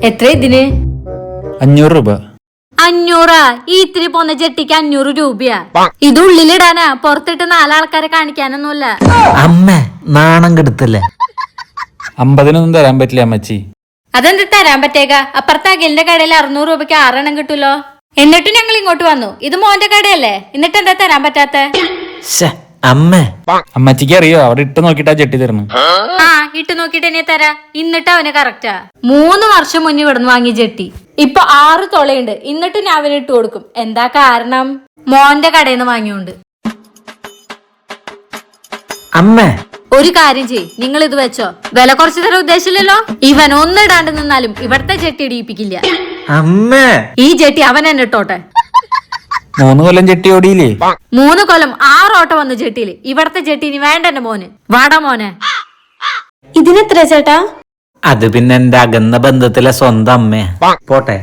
എത്ര ഇതിന്? 500 രൂപ. 500? ഈ ഇത്തിരി പോന്ന ജെട്ടിക്ക് 500 രൂപയാ. ഇത് ഉള്ളിലിടാനാ, പുറത്തിട്ട് 4 ആൾക്കാരെ കാണിക്കാനൊന്നുമല്ല. അമ്മ നാണം കെടുത്തല്ലേ. 50-നൊന്നും തരാൻ പറ്റില്ല അമ്മച്ചി. അതെന്ത് തരാൻ പറ്റേക? അപ്പുറത്തെ അഖിലിന്റെ കടയിൽ 600 രൂപയ്ക്ക് 6 എണ്ണം കിട്ടൂലോ. എന്നിട്ട് ഞങ്ങൾ ഇങ്ങോട്ട് വന്നു. ഇത് മോന്റെ കടയല്ലേ, എന്നിട്ട് എന്താ തരാൻ പറ്റാത്ത? അമ്മ അമ്മച്ചിക്ക് അറിയോ അവിടെ ഇട്ട് നോക്കിട്ടാ ജെട്ടി തരണം. ആ, ഇട്ട് നോക്കിട്ട് എന്നെ തരാ. എന്നിട്ട് അവന് കറക്റ്റാ. 3 വർഷം മുന്നേ ഇവിടുന്ന് വാങ്ങി ജെട്ടി. ഇപ്പൊ 6 തുളയുണ്ട്. എന്നിട്ട് ഞാൻ അവന് ഇട്ട് കൊടുക്കും. എന്താ കാരണം? മോന്റെ കടയിൽ നിന്ന് വാങ്ങിയോണ്ട്. അമ്മ ഒരു കാര്യം ചെയ്, നിങ്ങൾ ഇത് വെച്ചോ. വില കുറച്ച് തരാൻ ഉദ്ദേശിച്ചില്ലല്ലോ. ഇവൻ ഒന്നിടാണ്ട് നിന്നാലും ഇവിടത്തെ ജെട്ടി ഇടിയിപ്പിക്കില്ല. അമ്മ ഈ ജെട്ടി അവൻ എന്നെ ഇട്ടോട്ടെ. 3 കൊല്ലം ജെട്ടി ഓടിയില്ലേ? 3 കൊല്ലം 6 ഓട്ടം വന്നു ജെട്ടിയില്. ഇവിടത്തെ ജെട്ടി ഇനി വേണ്ട എന്റെ മോന്. വാടാ മോനെ. ഇതിനെത്ര ചേട്ടാ? അത് പിന്നെ എന്റെ അകന്ന ബന്ധത്തിലെ സ്വന്തം അമ്മ. പോട്ടെ.